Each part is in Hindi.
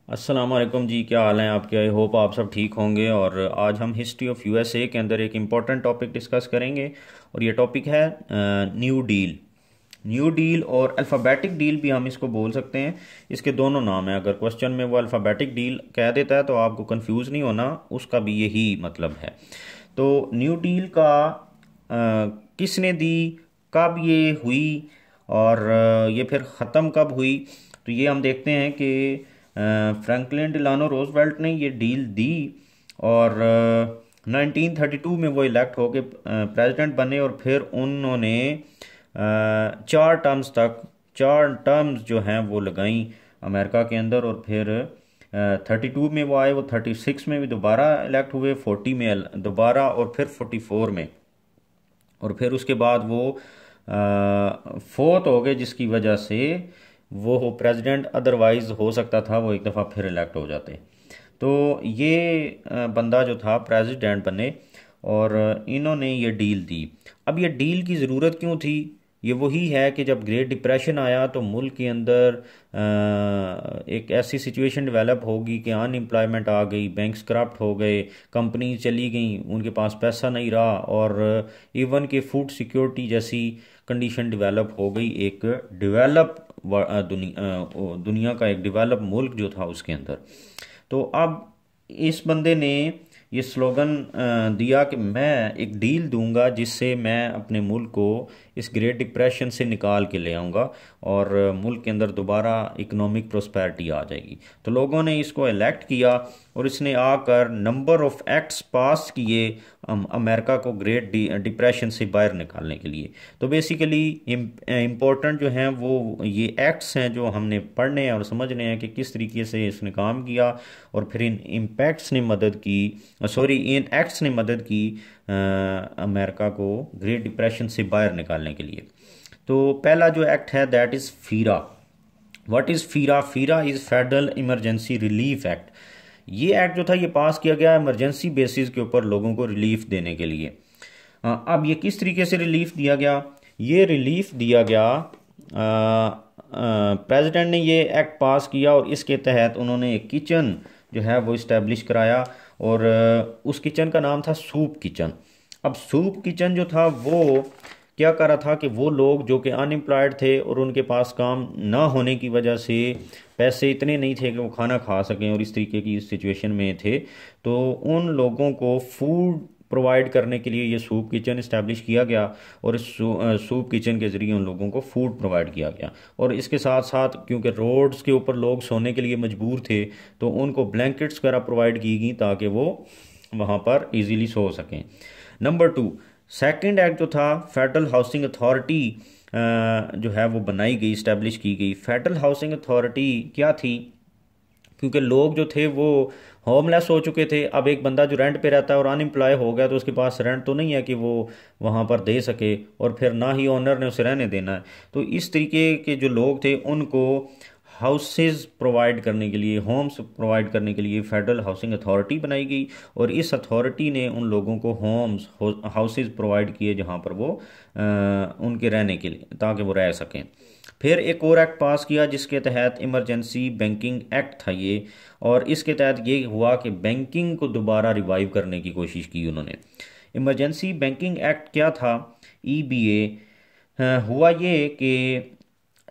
अस्सलाम वालेकुम जी, क्या हाल हैं आपके। आई होप आप सब ठीक होंगे। और आज हम हिस्ट्री ऑफ यूएसए के अंदर एक इम्पॉर्टेंट टॉपिक डिस्कस करेंगे और ये टॉपिक है न्यू डील। न्यू डील और अल्फ़ाबेटिक डील भी हम इसको बोल सकते हैं। इसके दोनों नाम हैं। अगर क्वेश्चन में वो अल्फ़ाबेटिक डील कह देता है तो आपको कंफ्यूज नहीं होना, उसका भी यही मतलब है। तो न्यू डील का किसने दी, कब ये हुई और ये फिर ख़त्म कब हुई, तो ये हम देखते हैं कि फ्रैंकलिन डिलानो रोजवेल्ट ने ये डील दी और 1932 में वो इलेक्ट होके प्रेसिडेंट बने और फिर उन्होंने चार टर्म्स तक, चार टर्म्स जो हैं वो लगाई अमेरिका के अंदर। और फिर 32 में वो आए, वो 36 में भी दोबारा इलेक्ट हुए, 40 में दोबारा और फिर 44 में। और फिर उसके बाद वो फोर्थ हो गए, जिसकी वजह से वो प्रेसिडेंट अदरवाइज हो सकता था वो एक दफ़ा फिर इलेक्ट हो जाते। तो ये बंदा जो था प्रेसिडेंट बने और इन्होंने ये डील दी। अब ये डील की ज़रूरत क्यों थी? ये वही है कि जब ग्रेट डिप्रेशन आया तो मुल्क के अंदर एक ऐसी सिचुएशन डेवलप होगी कि अनएम्प्लॉयमेंट आ गई, बैंक्स करप्ट हो गए, कंपनी चली गई, उनके पास पैसा नहीं रहा और इवन के फूड सिक्योरिटी जैसी कंडीशन डेवलप हो गई। एक डेवलप दुनिया का एक डेवलप मुल्क जो था उसके अंदर। तो अब इस बंदे ने ये स्लोगन दिया कि मैं एक डील दूंगा जिससे मैं अपने मुल्क को इस ग्रेट डिप्रेशन से निकाल के ले आऊँगा और मुल्क के अंदर दोबारा इकोनॉमिक प्रोस्पेरिटी आ जाएगी। तो लोगों ने इसको इलेक्ट किया और इसने आकर नंबर ऑफ एक्ट्स पास किए अमेरिका को ग्रेट डिप्रेशन से बाहर निकालने के लिए। तो बेसिकली इम्पोर्टेंट जो हैं वो ये एक्ट्स हैं जो हमने पढ़ने हैं और समझने हैं कि किस तरीके से इसने काम किया और फिर इन इम्पैक्ट्स ने मदद की, सॉरी इन एक्ट्स ने मदद की अमेरिका को ग्रेट डिप्रेशन से बाहर निकालने के लिए। तो पहला जो एक्ट है that is FERA. What is FERA? FERA is federal emergency relief act. ये एक्ट जो था ये पास किया गया इमरजेंसी बेसिस के ऊपर लोगों को रिलीफ देने के लिए। अब ये किस तरीके से रिलीफ दिया गया? ये रिलीफ दिया गया, प्रेसिडेंट ने ये एक्ट पास किया और इसके तहत उन्होंने एक किचन जो है वो इस्टेब्लिश कराया और उस किचन का नाम था सूप किचन। अब सूप किचन जो था वो क्या कर रहा था कि वो लोग जो कि अनएम्प्लॉयड थे और उनके पास काम ना होने की वजह से पैसे इतने नहीं थे कि वो खाना खा सकें और इस तरीके की सिचुएशन में थे, तो उन लोगों को फूड प्रोवाइड करने के लिए ये सूप किचन इस्टेब्लिश किया गया और इस सूप किचन के ज़रिए उन लोगों को फूड प्रोवाइड किया गया। और इसके साथ साथ क्योंकि रोड्स के ऊपर लोग सोने के लिए मजबूर थे तो उनको ब्लैंकेट्स वगैरह प्रोवाइड की गई ताकि वो वहाँ पर इजीली सो सकें। नंबर 2, सेकंड एक्ट जो था फेडरल हाउसिंग अथॉरिटी जो है वो बनाई गई, इस्टेब्लिश की गई। फेडरल हाउसिंग अथॉरिटी क्या थी? क्योंकि लोग जो थे वो होमलेस हो चुके थे। अब एक बंदा जो रेंट पे रहता है और अनएम्प्लॉय हो गया तो उसके पास रेंट तो नहीं है कि वो वहाँ पर दे सके और फिर ना ही ओनर ने उसे रहने देना है। तो इस तरीके के जो लोग थे उनको हाउसेस प्रोवाइड करने के लिए, होम्स प्रोवाइड करने के लिए फेडरल हाउसिंग अथॉरिटी बनाई गई और इस अथॉरिटी ने उन लोगों को होम्स, हाउसेस प्रोवाइड किए जहाँ पर वो उनके रहने के लिए, ताकि वो रह सकें। फिर एक और एक्ट पास किया जिसके तहत इमरजेंसी बैंकिंग एक्ट था ये, और इसके तहत ये हुआ कि बैंकिंग को दोबारा रिवाइव करने की कोशिश की उन्होंने। इमरजेंसी बैंकिंग एक्ट क्या था? ईबीए। हुआ ये कि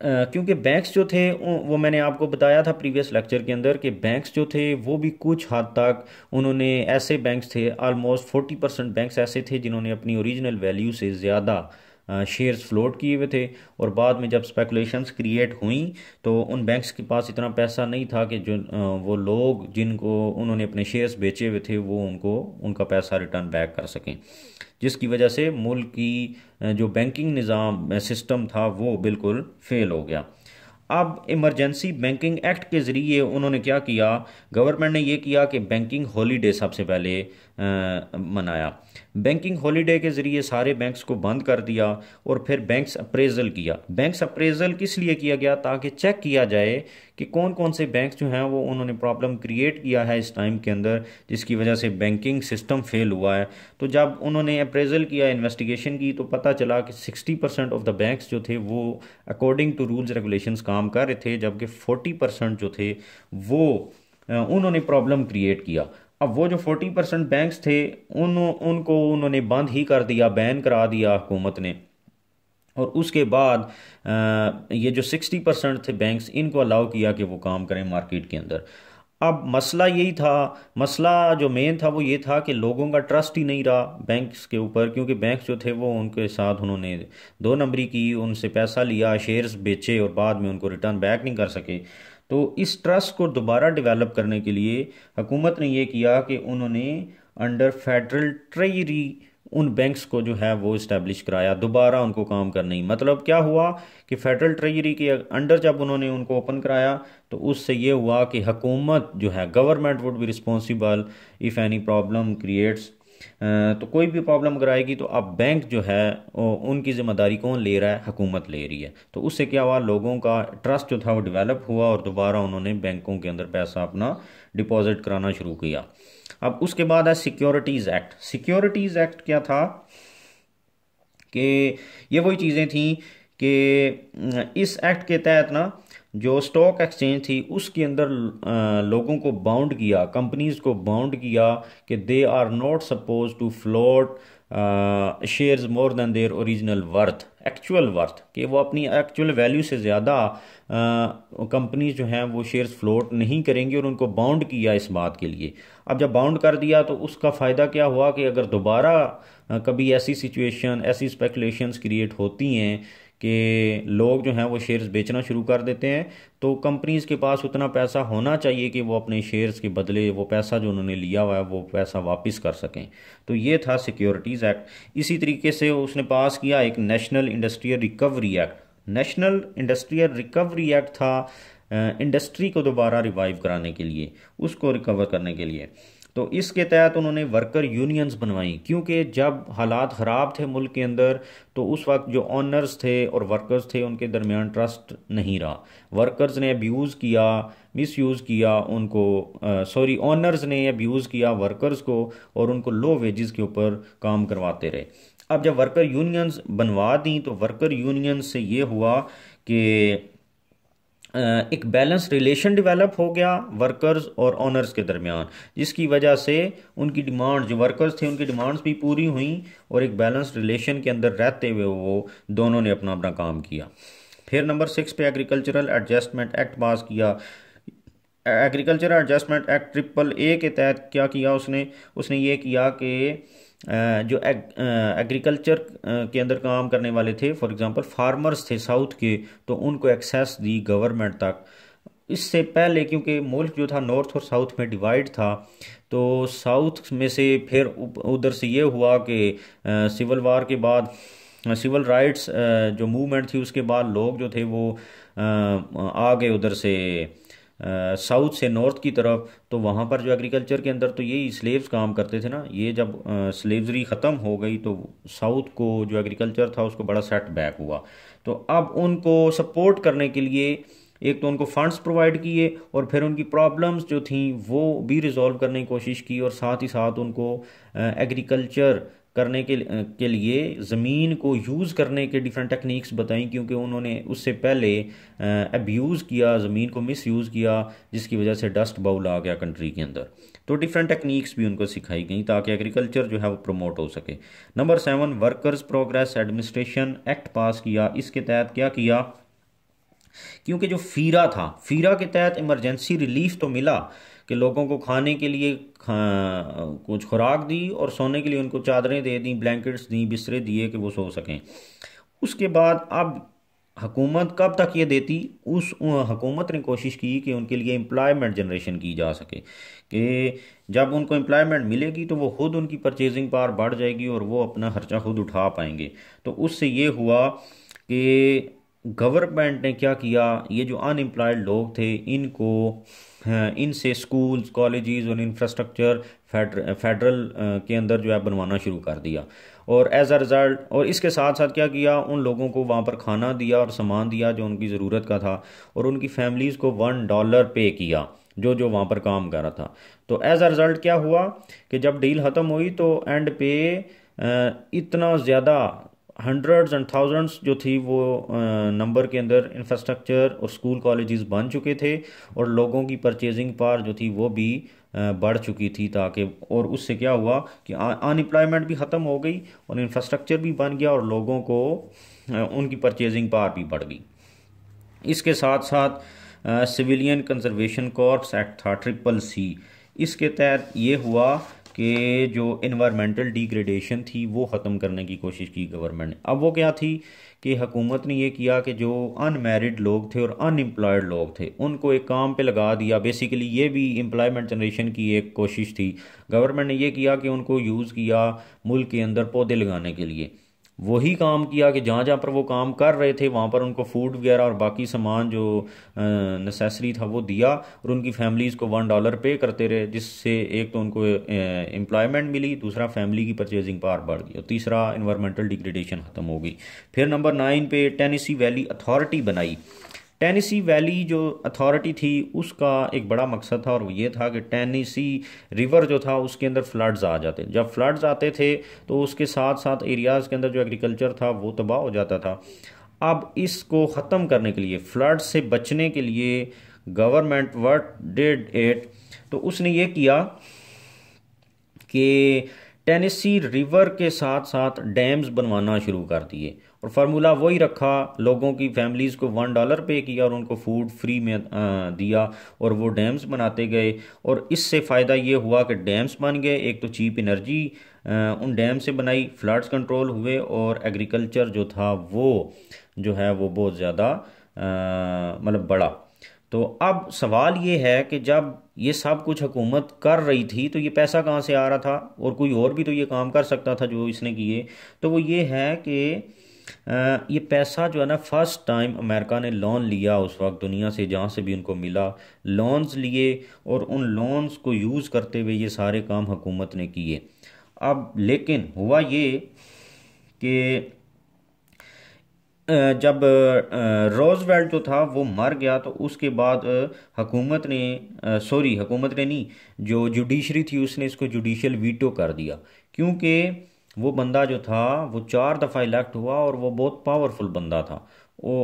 क्योंकि बैंक्स जो थे वो मैंने आपको बताया था प्रीवियस लेक्चर के अंदर कि बैंक्स जो थे वो भी कुछ हद तक उन्होंने, ऐसे बैंक्स थे ऑलमोस्ट 40% बैंक्स ऐसे थे जिन्होंने अपनी ओरिजिनल वैल्यू से ज़्यादा शेयर्स फ्लोट किए हुए थे। और बाद में जब स्पेकुलेशंस क्रिएट हुई तो उन बैंक्स के पास इतना पैसा नहीं था कि जो वो लोग जिनको उन्होंने अपने शेयर्स बेचे हुए थे वो उनको उनका पैसा रिटर्न बैक कर सकें, जिसकी वजह से मुल्क की जो बैंकिंग निज़ाम सिस्टम था वो बिल्कुल फेल हो गया। अब इमरजेंसी बैंकिंग एक्ट के ज़रिए उन्होंने क्या किया, गवर्नमेंट ने ये किया कि बैंकिंग हॉलीडे सबसे पहले मनाया। बैंकिंग हॉलीडे के ज़रिए सारे बैंक्स को बंद कर दिया और फिर बैंक्स अप्रेजल किया। बैंक्स अप्रेजल किस लिए किया गया? ताकि चेक किया जाए कि कौन कौन से बैंक्स जो हैं वो उन्होंने प्रॉब्लम क्रिएट किया है इस टाइम के अंदर, जिसकी वजह से बैंकिंग सिस्टम फेल हुआ है। तो जब उन्होंने अप्रेजल किया, इन्वेस्टिगेशन की, तो पता चला कि 60% ऑफ द बैंक्स जो थे वो अकॉर्डिंग टू रूल्स रेगुलेशंस काम कर रहे थे, जबकि 40% जो थे वो उन्होंने प्रॉब्लम क्रिएट किया। अब वो जो 40% बैंक्स थे उनको उन्होंने बंद ही कर दिया, बैन करा दिया हुकूमत ने। और उसके बाद ये जो 60% थे बैंक्स, इनको अलाउ किया कि वो काम करें मार्केट के अंदर। अब मसला यही था, मसला जो मेन था वो ये था कि लोगों का ट्रस्ट ही नहीं रहा बैंक्स के ऊपर, क्योंकि बैंक्स जो थे वो उनके साथ उन्होंने दो नंबरी की, उनसे पैसा लिया, शेयर्स बेचे और बाद में उनको रिटर्न बैक नहीं कर सके। तो इस ट्रस्ट को दोबारा डेवलप करने के लिए हुकूमत ने ये किया कि उन्होंने अंडर फेडरल ट्रेजरी उन बैंक्स को जो है वो इस्टेब्लिश कराया, दोबारा उनको काम करने। मतलब क्या हुआ कि फेडरल ट्रेजरी के अंडर जब उन्होंने उनको ओपन कराया तो उससे ये हुआ कि हुकूमत जो है, government would be responsible if any problem creates. तो कोई भी प्रॉब्लम अगर आएगी तो अब बैंक जो है उनकी ज़िम्मेदारी कौन ले रहा है? हुकूमत ले रही है। तो उससे क्या हुआ, लोगों का ट्रस्ट जो था वो डेवलप हुआ और दोबारा उन्होंने बैंकों के अंदर पैसा अपना डिपॉजिट कराना शुरू किया। अब उसके बाद है सिक्योरिटीज़ एक्ट। सिक्योरिटीज़ एक्ट क्या था कि ये वही चीज़ें थी कि इस एक्ट के तहत ना जो स्टॉक एक्सचेंज थी उसके अंदर लोगों को बाउंड किया, कंपनीज को बाउंड किया कि they are not suppose to float shares more than their original worth, actual worth, कि वो अपनी एक्चुअल वैल्यू से ज़्यादा कंपनीज जो हैं वो शेयर्स फ्लोट नहीं करेंगी, और उनको बाउंड किया इस बात के लिए। अब जब बाउंड कर दिया तो उसका फ़ायदा क्या हुआ कि अगर दोबारा कभी ऐसी सिचुएशन, ऐसी स्पेकुलेशंस क्रिएट होती हैं कि लोग जो हैं वो शेयर्स बेचना शुरू कर देते हैं, तो कंपनीज के पास उतना पैसा होना चाहिए कि वो अपने शेयर्स के बदले वो पैसा जो उन्होंने लिया हुआ है वो पैसा वापस कर सकें। तो ये था सिक्योरिटीज़ एक्ट। इसी तरीके से उसने पास किया एक national industrial recovery act. National industrial recovery act था इंडस्ट्री को दोबारा रिवाइव कराने के लिए, उसको रिकवर करने के लिए। तो इसके तहत उन्होंने वर्कर यूनियंस बनवाई, क्योंकि जब हालात ख़राब थे मुल्क के अंदर तो उस वक्त जो ऑनर्स थे और वर्कर्स थे उनके दरमियान ट्रस्ट नहीं रहा। वर्कर्स ने अब्यूज़ किया, मिस यूज़ किया उनको, सॉरी ऑनर्स ने अब्यूज़ किया वर्कर्स को और उनको लो वेजेस के ऊपर काम करवाते रहे। अब जब वर्कर यूनियंस बनवा दी तो वर्कर यूनियंस से ये हुआ कि एक बैलेंस रिलेशन डेवलप हो गया वर्कर्स और ऑनर्स के दरमियान, जिसकी वजह से उनकी डिमांड, जो वर्कर्स थे उनकी डिमांड्स भी पूरी हुई और एक बैलेंस रिलेशन के अंदर रहते हुए वो दोनों ने अपना अपना काम किया। फिर नंबर 6 पे एग्रीकल्चरल एडजस्टमेंट एक्ट पास किया। Agricultural adjustment act triple A के तहत क्या किया उसने उसने ये किया कि जो एग्रीकल्चर के अंदर काम करने वाले थे, फॉर एग्जांपल फार्मर्स थे साउथ के, तो उनको एक्सेस दी गवर्नमेंट तक। इससे पहले क्योंकि मुल्क जो था नॉर्थ और साउथ में डिवाइड था, तो साउथ में से फिर उधर से ये हुआ कि सिविल वार के बाद, सिविल राइट्स जो मूवमेंट थी उसके बाद लोग जो थे वो आ गए उधर से साउथ से नॉर्थ की तरफ। तो वहाँ पर जो एग्रीकल्चर के अंदर तो यही स्लेव्स काम करते थे ना। ये जब स्लेवरी ख़त्म हो गई तो साउथ को जो एग्रीकल्चर था उसको बड़ा सेट बैक हुआ। तो अब उनको सपोर्ट करने के लिए एक तो उनको फंड्स प्रोवाइड किए और फिर उनकी प्रॉब्लम्स जो थी वो भी रिजॉल्व करने की कोशिश की, और साथ ही साथ उनको एग्रीकल्चर करने के लिए ज़मीन को यूज़ करने के डिफरेंट टेक्निक्स बताई, क्योंकि उन्होंने उससे पहले अब्यूज़ किया, ज़मीन को मिस यूज़ किया, जिसकी वजह से डस्ट बाउल आ गया कंट्री के अंदर। तो डिफरेंट टेक्निक्स भी उनको सिखाई गई ताकि एग्रीकल्चर जो है वो प्रमोट हो सके। Number 7 workers progress administration act पास किया। इसके तहत क्या किया, क्योंकि जो फीरा था, फीरा के तहत इमरजेंसी रिलीफ तो मिला कि लोगों को खाने के लिए कुछ खुराक दी और सोने के लिए उनको चादरें दे दी, ब्लैंकेट्स दी, बिस्तरे दिए कि वो सो सकें। उसके बाद अब हुकूमत कब तक ये देती, उस हुकूमत ने कोशिश की कि उनके लिए एम्प्लॉयमेंट जनरेशन की जा सके, कि जब उनको एम्प्लॉयमेंट मिलेगी तो वो खुद उनकी परचेजिंग पावर बढ़ जाएगी और वो अपना खर्चा खुद उठा पाएंगे। तो उससे ये हुआ कि गवर्नमेंट ने क्या किया, ये जो अनएम्प्लॉयड लोग थे इनको इनसे स्कूल्स, कॉलेजेस और इंफ्रास्ट्रक्चर फेडरल के अंदर जो है बनवाना शुरू कर दिया। और एज अ रिज़ल्ट, और इसके साथ साथ क्या किया, उन लोगों को वहाँ पर खाना दिया और सामान दिया जो उनकी ज़रूरत का था, और उनकी फैमिलीज़ को $1 पे किया जो जो वहाँ पर काम कर रहा था। तो एज अ रिज़ल्ट क्या हुआ कि जब डील ख़त्म हुई तो एंड पे इतना ज़्यादा हंड्रेड्स एंड थाउजेंड्स जो थी वो नंबर के अंदर इंफ्रास्ट्रक्चर और स्कूल कॉलेजेस बन चुके थे, और लोगों की परचेजिंग पावर जो थी वो भी बढ़ चुकी थी, ताकि और उससे क्या हुआ कि अनएम्प्लॉयमेंट भी ख़त्म हो गई और इंफ्रास्ट्रक्चर भी बन गया और लोगों को उनकी परचेजिंग पावर भी बढ़ गई। इसके साथ साथ सिविलियन कंजर्वेशन कॉर्प्स एक्ट था CCC। इसके तहत ये हुआ कि जो इन्वायरमेंटल डिग्रेडेशन थी वो ख़त्म करने की कोशिश की गवर्नमेंट ने। अब वो क्या थी कि हुकूमत ने ये किया कि जो अनमैरिड लोग थे और अनएम्प्लॉयड लोग थे उनको एक काम पे लगा दिया। बेसिकली ये भी एम्प्लॉयमेंट जनरेशन की एक कोशिश थी। गवर्नमेंट ने ये किया कि उनको यूज़ किया मुल्क के अंदर पौधे लगाने के लिए। वही काम किया कि जहाँ जहाँ पर वो काम कर रहे थे वहाँ पर उनको फूड वगैरह और बाकी सामान जो नेसेसरी था वो दिया, और उनकी फैमिलीज़ को $1 पे करते रहे, जिससे एक तो उनको एम्प्लॉयमेंट मिली, दूसरा फैमिली की परचेजिंग पावर बढ़ गई, और तीसरा इन्वायरमेंटल डिग्रेडेशन ख़त्म हो गई। फिर नंबर 9 पे टेनेसी वैली अथॉरिटी बनाई। टेनेसी वैली जो अथॉरिटी थी उसका एक बड़ा मकसद था, और वो ये था कि टेनेसी रिवर जो था उसके अंदर फ्लड्स आ जाते। जब फ्लड्स आते थे तो उसके साथ साथ एरियाज़ के अंदर जो एग्रीकल्चर था वो तबाह हो जाता था। अब इसको ख़त्म करने के लिए, फ्लड से बचने के लिए गवर्नमेंट व्हाट डिड इट, तो उसने ये किया कि टेनेसी रिवर के साथ साथ डैम्स बनवाना शुरू कर दिए, और फार्मूला वही रखा, लोगों की फैमिलीज़ को $1 पे किया और उनको फूड फ्री में दिया, और वो डैम्स बनाते गए। और इससे फ़ायदा ये हुआ कि डैम्स बन गए, एक तो चीप एनर्जी उन डैम से बनाई, फ्लड्स कंट्रोल हुए, और एग्रीकल्चर जो था वो जो है वो बहुत ज़्यादा मतलब बढ़ा। तो अब सवाल ये है कि जब ये सब कुछ हुकूमत कर रही थी तो ये पैसा कहाँ से आ रहा था, और कोई और भी तो ये काम कर सकता था जो इसने किए। तो वो ये है कि ये पैसा जो है ना, फर्स्ट टाइम अमेरिका ने लोन लिया उस वक्त दुनिया से जहाँ से भी उनको मिला, लोन्स लिए, और उन लोन्स को यूज़ करते हुए ये सारे काम हुकूमत ने किए। अब लेकिन हुआ ये कि जब रोजवेल्ट जो था वो मर गया तो उसके बाद हुकूमत ने नहीं, जो जुडिशरी थी उसने इसको जुडिशियल वीटो कर दिया, क्योंकि वो बंदा जो था वो 4 दफ़ा इलेक्ट हुआ और वो बहुत पावरफुल बंदा था। वो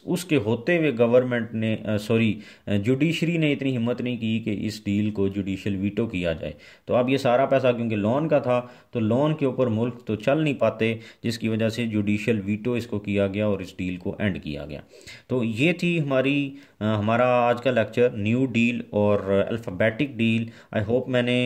उसके होते हुए गवर्नमेंट ने जुडिशरी ने इतनी हिम्मत नहीं की कि इस डील को जुडिशियल वीटो किया जाए। तो अब ये सारा पैसा क्योंकि लोन का था तो लोन के ऊपर मुल्क तो चल नहीं पाते, जिसकी वजह से जुडिशियल वीटो इसको किया गया और इस डील को एंड किया गया। तो ये थी हमारा आज का लेक्चर, न्यू डील और अल्फ़ाबेटिक डील। आई होप मैंने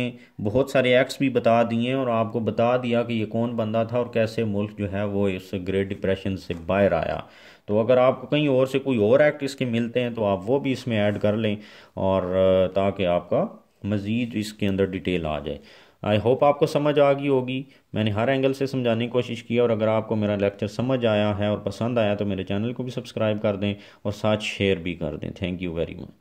बहुत सारे एक्ट्स भी बता दिए और आपको बता दिया कि ये कौन बंदा था और कैसे मुल्क जो है वो इस ग्रेट डिप्रेशन से बाहर आया। तो अगर आपको कहीं और से कोई और एक्ट इसके मिलते हैं तो आप वो भी इसमें ऐड कर लें, और ताकि आपका मज़ीद इसके अंदर डिटेल आ जाए। आई होप आपको समझ आ गई होगी। मैंने हर एंगल से समझाने की कोशिश की, और अगर आपको मेरा लेक्चर समझ आया है और पसंद आया तो मेरे चैनल को भी सब्सक्राइब कर दें और साथ शेयर भी कर दें। Thank you very much.